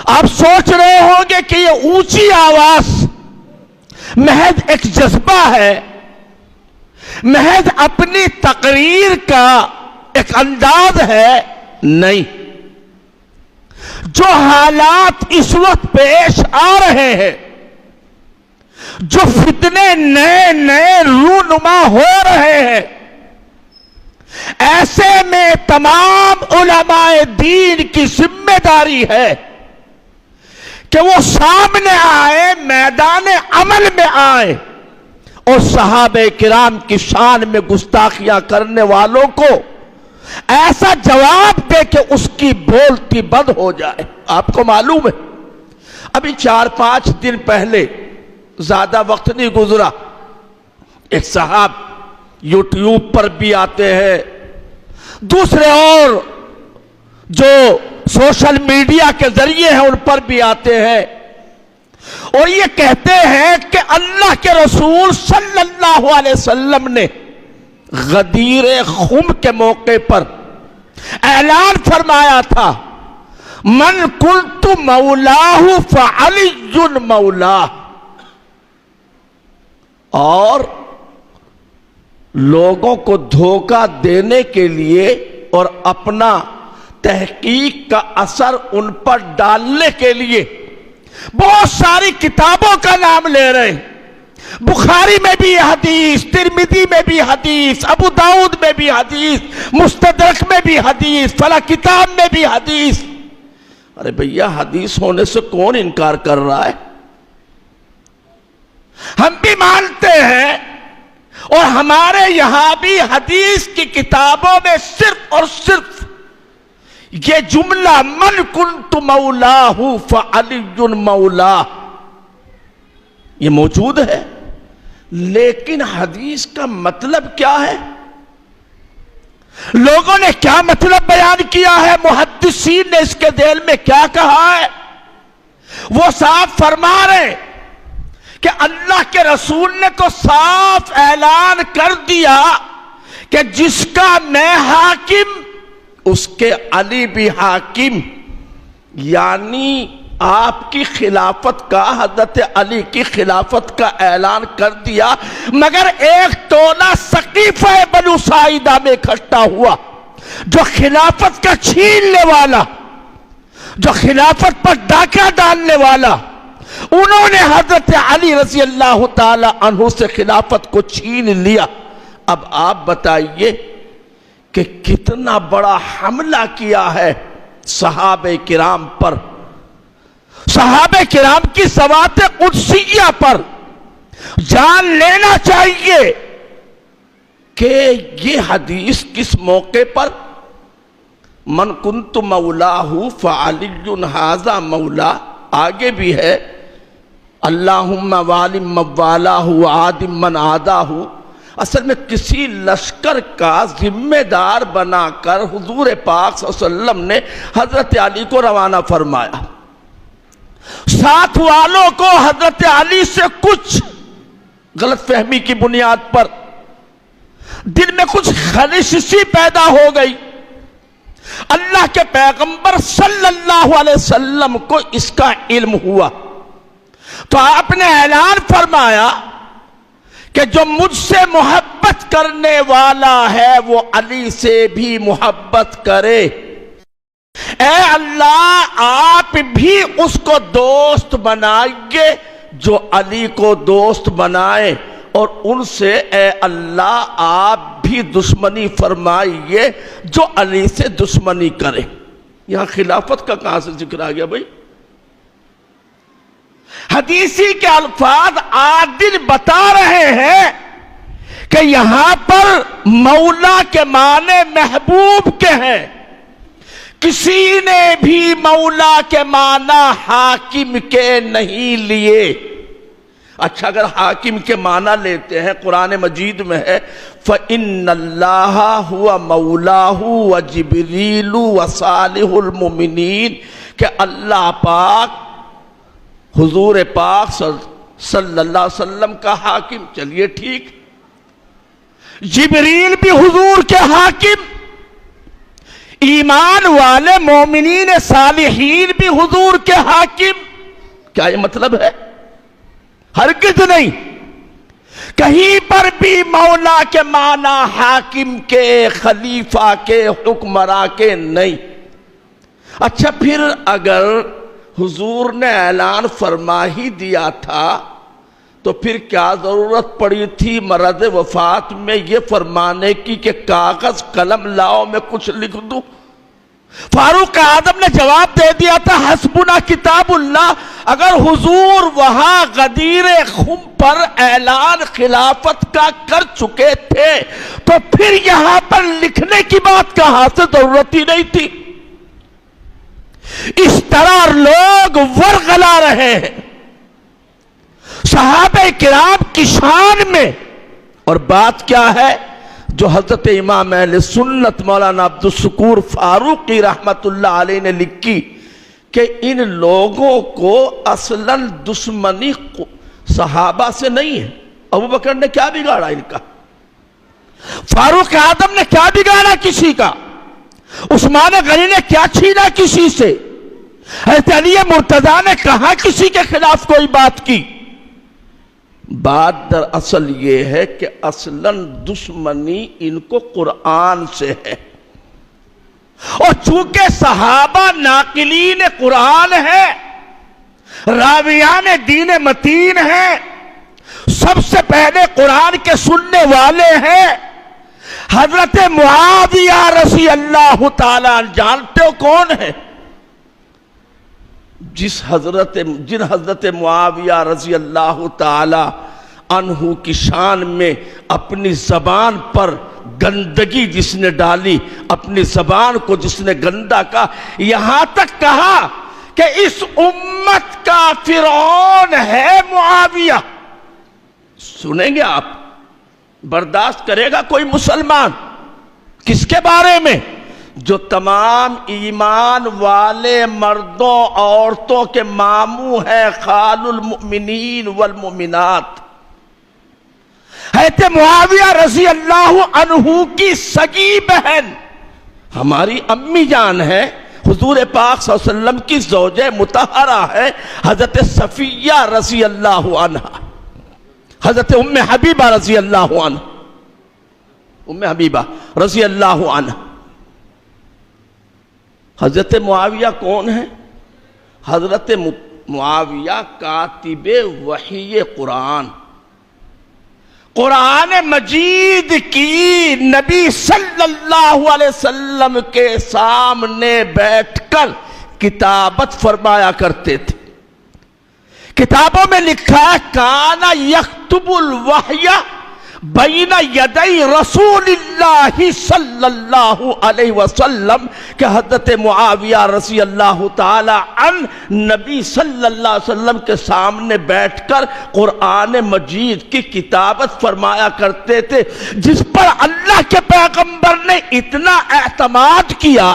آپ سوچ رہے ہوں گے کہ یہ اونچی آواز محض ایک جذبہ ہے، محض اپنی تقریر کا ایک انداز ہے۔ نہیں، جو حالات اس وقت پیش آ رہے ہیں، جو فتنے نئے نئے رونما ہو رہے ہیں، ایسے میں تمام علماء دین کی ذمہ داری ہے کہ وہ سامنے آئے، میدان عمل میں آئے، اور صحابہ کرام کی شان میں گستاخیاں کرنے والوں کو ایسا جواب دے کہ اس کی بولتی بند ہو جائے۔ آپ کو معلوم ہے ابھی 4-5 دن پہلے، زیادہ وقت نہیں گزرا، ایک صاحب یوٹیوب پر بھی آتے ہیں، دوسرے اور جو سوشل میڈیا کے ذریعے ہیں ان پر بھی آتے ہیں، اور یہ کہتے ہیں کہ اللہ کے رسول صلی اللہ علیہ وسلم نے غدیر خم کے موقع پر اعلان فرمایا تھا، من کنت مولاہ فعلی مولاہ، اور لوگوں کو دھوکہ دینے کے لیے اور اپنا تحقیق کا اثر ان پر ڈالنے کے لیے بہت ساری کتابوں کا نام لے رہے ہیں۔ بخاری میں بھی حدیث، ترمذی میں بھی حدیث، ابو داؤد میں بھی حدیث، مستدرک میں بھی حدیث، فلاں کتاب میں بھی حدیث۔ ارے بھیا، حدیث ہونے سے کون انکار کر رہا ہے؟ ہم بھی مانتے ہیں، اور ہمارے یہاں بھی حدیث کی کتابوں میں صرف اور صرف یہ جملہ من کنت مولاہ فعلی مولاہ یہ موجود ہے، لیکن حدیث کا مطلب کیا ہے؟ لوگوں نے کیا مطلب بیان کیا ہے؟ محدثین نے اس کے ذیل میں کیا کہا ہے؟ وہ صاف فرما رہے کہ اللہ کے رسول نے تو صاف اعلان کر دیا کہ جس کا میں حاکم اس کے علی بھی حاکم، یعنی آپ کی خلافت کا، حضرت علی کی خلافت کا اعلان کر دیا، مگر ایک ٹولہ سقیفہ بنو ساعدہ میں اکٹھا ہوا جو خلافت کا چھیننے والا، جو خلافت پر ڈاکہ ڈالنے والا، انہوں نے حضرت علی رضی اللہ تعالی عنہ سے خلافت کو چھین لیا۔ اب آپ بتائیے کہ کتنا بڑا حملہ کیا ہے صحابہ کرام پر، صحابہ کرام کی ذوات قدسیہ پر۔ جان لینا چاہیے کہ یہ حدیث کس موقع پر، من کنت مولاہ فعلی ھذا مولا، آگے بھی ہے اللہم والی موالاہ وعادم من عاداہ۔ اصل میں کسی لشکر کا ذمہ دار بنا کر حضور پاک صلی اللہ علیہ وسلم نے حضرت علی کو روانہ فرمایا۔ ساتھ والوں کو حضرت علی سے کچھ غلط فہمی کی بنیاد پر دل میں کچھ خلش سی پیدا ہو گئی۔ اللہ کے پیغمبر صلی اللہ علیہ وسلم کو اس کا علم ہوا تو آپ نے اعلان فرمایا کہ جو مجھ سے محبت کرنے والا ہے وہ علی سے بھی محبت کرے۔ اے اللہ، آپ بھی اس کو دوست بنائیے جو علی کو دوست بنائے، اور ان سے اے اللہ آپ بھی دشمنی فرمائیے جو علی سے دشمنی کرے۔ یہاں خلافت کا کہاں سے ذکر آ گیا بھائی؟ حدیثی کے الفاظ عادل بتا رہے ہیں کہ یہاں پر مولا کے معنی محبوب کے ہیں۔ کسی نے بھی مولا کے معنی حاکم کے نہیں لیے۔ اچھا، اگر حاکم کے معنی لیتے ہیں، قرآن مجید میں ہے فَإِنَّ اللَّهَ هُوَ مَوْلَاهُ وَجِبْرِيلُ وَصَالِحُ الْمُؤْمِنِينَ کہ اللہ پاک حضور پاک صلی اللہ علیہ وسلم کا حاکم۔ چلیے ٹھیک، جبریل بھی حضور کے حاکم، ایمان والے مومنین صالحین بھی حضور کے حاکم. کیا یہ مطلب ہے؟ ہرگز نہیں. کہیں پر بھی مولا کے معنی حاکم کے، خلیفہ کے، حکمراں کے نہیں. اچھا پھر اگر حضور نے اعلان فرما ہی دیا تھا تو پھر کیا ضرورت پڑی تھی مرض وفات میں یہ فرمانے کی کہ کاغذ قلم لاؤ میں کچھ لکھ دوں؟ فاروق اعظم نے جواب دے دیا تھا حسبنا کتاب اللہ. اگر حضور وہاں غدیر خم پر اعلان خلافت کا کر چکے تھے تو پھر یہاں پر لکھنے کی بات کہاں سے ضرورت ہی نہیں تھی. اس طرح لوگ ورغلا رہے ہیں صحابہ کرام کی شان میں. اور بات کیا ہے جو حضرت امام اہل سنت مولانا عبدالشکور فاروقی رحمت اللہ علیہ نے لکھی کہ ان لوگوں کو اصلاً دشمنی صحابہ سے نہیں ہے. ابو بکر نے کیا بگاڑا ان کا؟ فاروق اعظم نے کیا بگاڑا کسی کا؟ عثمان غنی نے کیا چھینا کسی سے؟ حضرت علی مرتضیٰ نے کہاں کسی کے خلاف کوئی بات کی؟ بات در اصل یہ ہے کہ اصلاً دشمنی ان کو قرآن سے ہے. اور چونکہ صحابہ ناقلین قرآن ہے، راویان دین متین ہیں، سب سے پہلے قرآن کے سننے والے ہیں. حضرت معاویہ رضی اللہ تعالیٰ جانتے ہو کون ہے؟ جن حضرت معاویہ رضی اللہ تعالی عنہ کی شان میں اپنی زبان پر گندگی جس نے ڈالی، اپنی زبان کو جس نے گندا کہا، یہاں تک کہا کہ اس امت کا فرعون ہے معاویہ. سنیں گے آپ؟ برداشت کرے گا کوئی مسلمان؟ کس کے بارے میں؟ جو تمام ایمان والے مردوں عورتوں کے ماموں ہے، خال المؤمنین والمؤمنات. حضرت معاویہ رضی اللہ عنہ کی سگی بہن ہماری امی جان ہے، حضور پاک صلی اللہ علیہ وسلم کی زوجہ مطہرہ ہے، حضرت صفیہ رضی اللہ عنہ، حضرت ام حبیبہ رضی اللہ عنہ، ام حبیبہ رضی اللہ عنہ. حضرت معاویہ کون ہے؟ حضرت معاویہ کاتب وحی قرآن. قرآن مجید کی نبی صلی اللہ علیہ وسلم کے سامنے بیٹھ کر کتابت فرمایا کرتے تھے. کتابوں میں لکھا ہے کان یکتب الوحی بین یدی رسول اللہ صلی اللہ علیہ وسلم کہ حضرت معاویہ رضی اللہ تعالی عنہ نبی صلی اللہ علیہ وسلم کے سامنے بیٹھ کر قرآن مجید کی کتابت فرمایا کرتے تھے، جس پر اللہ کے پیغمبر نے اتنا اعتماد کیا،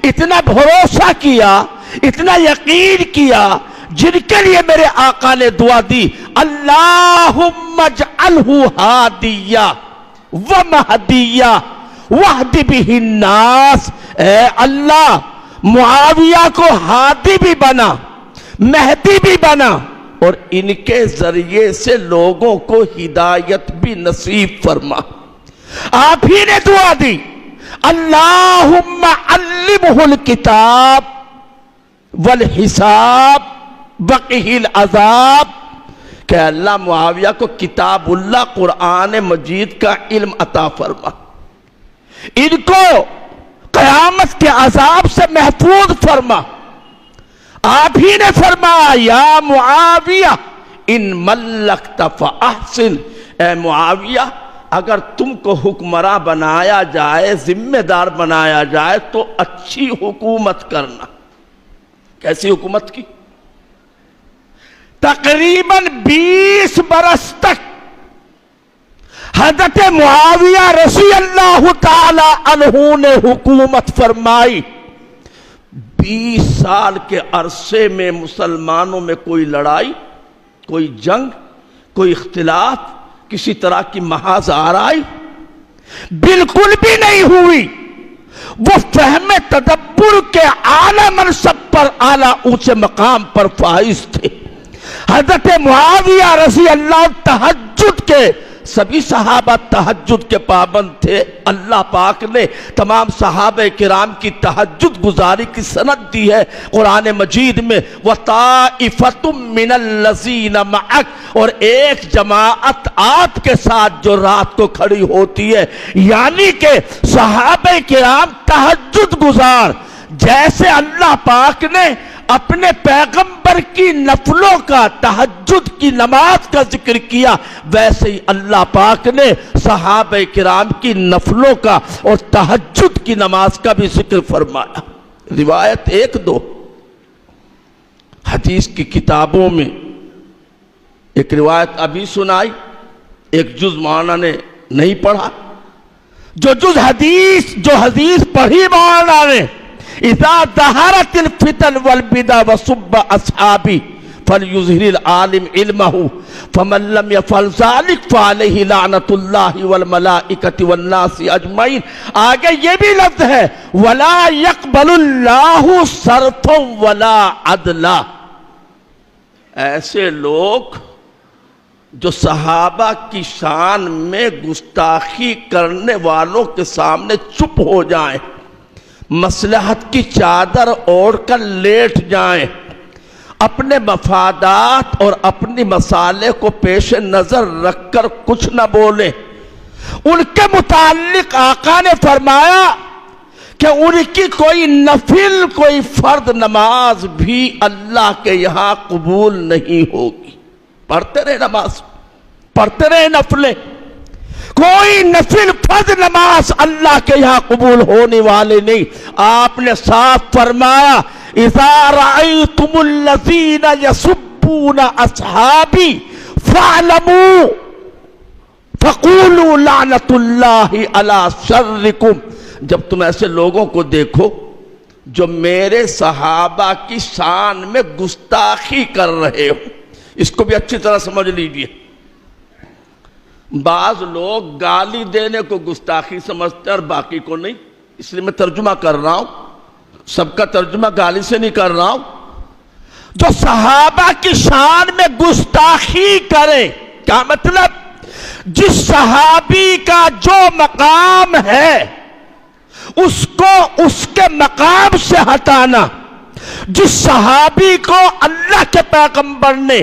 اتنا بھروسہ کیا، اتنا یقین کیا، جن کے لیے میرے آقا نے دعا دی اللہم اجعلہ ہادیہ ومہدیہ واہد بہ الناس. اے اللہ معاویہ کو ہادی بھی بنا، مہدی بھی بنا، اور ان کے ذریعے سے لوگوں کو ہدایت بھی نصیب فرما. آپ ہی نے دعا دی اللہم علمہ الکتاب والحساب وقہ العذاب کہ اللہ معاویہ کو کتاب اللہ قرآن مجید کا علم عطا فرما، ان کو قیامت کے عذاب سے محفوظ فرما. آپ ہی نے فرمایا یا معاویہ ان ملکت فاحسن، اے معاویہ اگر تم کو حکمراں بنایا جائے، ذمہ دار بنایا جائے تو اچھی حکومت کرنا. کیسی حکومت کی؟ تقریباً 20 برس تک حضرت معاویہ رضی اللہ تعالی عنہ نے حکومت فرمائی. 20 سال کے عرصے میں مسلمانوں میں کوئی لڑائی، کوئی جنگ، کوئی اختلاف، کسی طرح کی محاذ آرائی بالکل بھی نہیں ہوئی. وہ فہم تدبر کے اعلیٰ منصب پر، اعلیٰ اونچے مقام پر فائز تھے۔ حضرت معاویہ رضی اللہ تہجد کے، سبھی صحابہ تہجد کے پابند تھے۔ اللہ پاک نے تمام صحابہ کرام کی تہجد گزاری کی سند دی ہے قرآن مجید میں، وَطَائِفَةٌ مِّنَ الَّذِينَ مَعَكَ، اور ایک جماعت آپ کے ساتھ جو رات کو کھڑی ہوتی ہے، یعنی کہ صحابہ کرام تہجد گزار۔ جیسے اللہ پاک نے اپنے پیغمبر کی نفلوں کا، تہجد کی نماز کا ذکر کیا، ویسے ہی اللہ پاک نے صحابہ کرام کی نفلوں کا اور تہجد کی نماز کا بھی ذکر فرمایا۔ روایت ایک دو، حدیث کی کتابوں میں ایک روایت ابھی سنائی، ایک جز مولانا نے نہیں پڑھا، جو حدیث پڑھی مولانا نے، اذا ظہرت الفتن والبدع وسب اصحابی فلیظہر العالم علمہ فمن لم یفعل ذلک فعلیہ لعنۃ اللہ والملائکۃ والناس اجمعین۔ آگے یہ بھی لفظ ہے ولا یقبل اللہ صرفا ولا عدلا۔ ایسے لوگ جو صحابہ کی شان میں گستاخی کرنے والوں کے سامنے چپ ہو جائیں، مصلحت کی چادر اوڑھ کر لیٹ جائیں، اپنے مفادات اور اپنی مصالح کو پیش نظر رکھ کر کچھ نہ بولیں، ان کے متعلق آقا نے فرمایا کہ ان کی کوئی نفل، کوئی فرد نماز بھی اللہ کے یہاں قبول نہیں ہوگی۔ پڑھتے رہے نماز، پڑھتے رہے نفلیں، کوئی نفل فرض نماز اللہ کے یہاں قبول ہونے والے نہیں۔ آپ نے صاف فرمایا اذا رأیتم الذین یسبون اصحابی فاعلموا فقولوا لعنۃ اللہ علی شرکم۔ جب تم ایسے لوگوں کو دیکھو جو میرے صحابہ کی شان میں گستاخی کر رہے ہو، اس کو بھی اچھی طرح سمجھ لیجئے۔ بعض لوگ گالی دینے کو گستاخی سمجھتے ہیں اور باقی کو نہیں، اس لیے میں ترجمہ کر رہا ہوں، سب کا ترجمہ گالی سے نہیں کر رہا ہوں۔ جو صحابہ کی شان میں گستاخی کرے، کیا مطلب؟ جس صحابی کا جو مقام ہے اس کو اس کے مقام سے ہٹانا، جس صحابی کو اللہ کے پیغمبر نے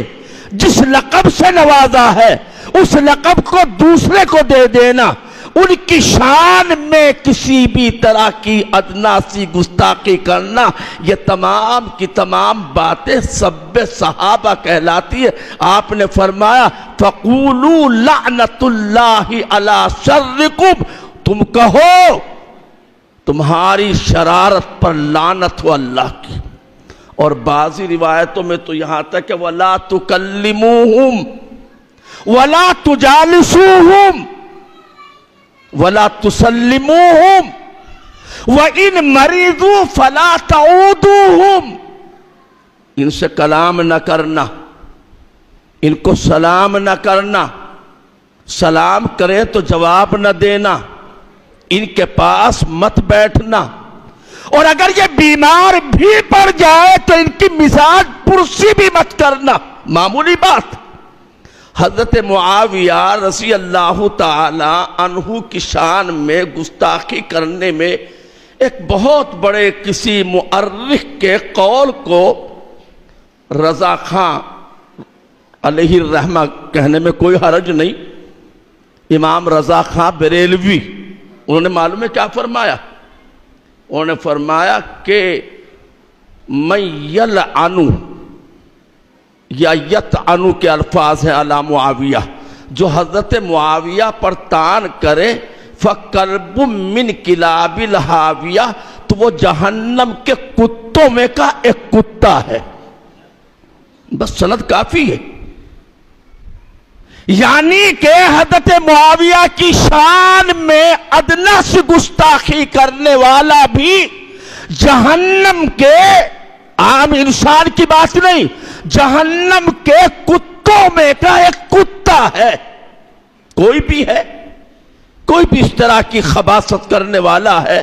جس لقب سے نوازا ہے اس لقب کو دوسرے کو دے دینا، ان کی شان میں کسی بھی طرح کی ادنا سی گستاخی کرنا، یہ تمام کی تمام باتیں سب صحابہ کہلاتی ہے۔ آپ نے فرمایا فَقُولُوا لَعْنَةُ اللَّهِ عَلَى شَرِّكُمْ، تم کہو تمہاری شرارت پر لعنت ہو اللہ کی۔ اور بعضی روایتوں میں تو یہاں تک کہ وَلَا تُكَلِّمُوهُمْ وَلَا تُجَالِسُوهُمْ وَلَا تُسَلِّمُوهُمْ وَإِن مَرِضُوا فَلَا تَعُودُوهُمْ، ان سے کلام نہ کرنا، ان کو سلام نہ کرنا، سلام کرے تو جواب نہ دینا، ان کے پاس مت بیٹھنا، اور اگر یہ بیمار بھی پڑ جائے تو ان کی مزاج پرسی بھی مت کرنا۔ معمولی بات۔ حضرت معاویہ رضی اللہ تعالی عنہ کی شان میں گستاخی کرنے میں ایک بہت بڑے کسی مؤرخ کے قول کو رضا خان علیہ الرحمہ کہنے میں کوئی حرج نہیں۔ امام رضا خان بریلوی، انہوں نے معلوم ہے کیا فرمایا؟ انہوں نے فرمایا کہ من یلعنو یا یطعنو کے الفاظ ہیں علی معاویہ، جو حضرت معاویہ پر طعن کرے فَقَلْبٌ مِّن کِلَابِ الْحَاوِیہ، تو وہ جہنم کے کتوں میں کا ایک کتا ہے۔ بس سند کافی ہے۔ یعنی کہ حضرت معاویہ کی شان میں ادنا سی گستاخی کرنے والا بھی جہنم کے، عام انسان کی بات نہیں، جہنم کے کتوں میں کا ایک کتا ہے۔ کوئی بھی ہے، کوئی بھی اس طرح کی خباثت کرنے والا ہے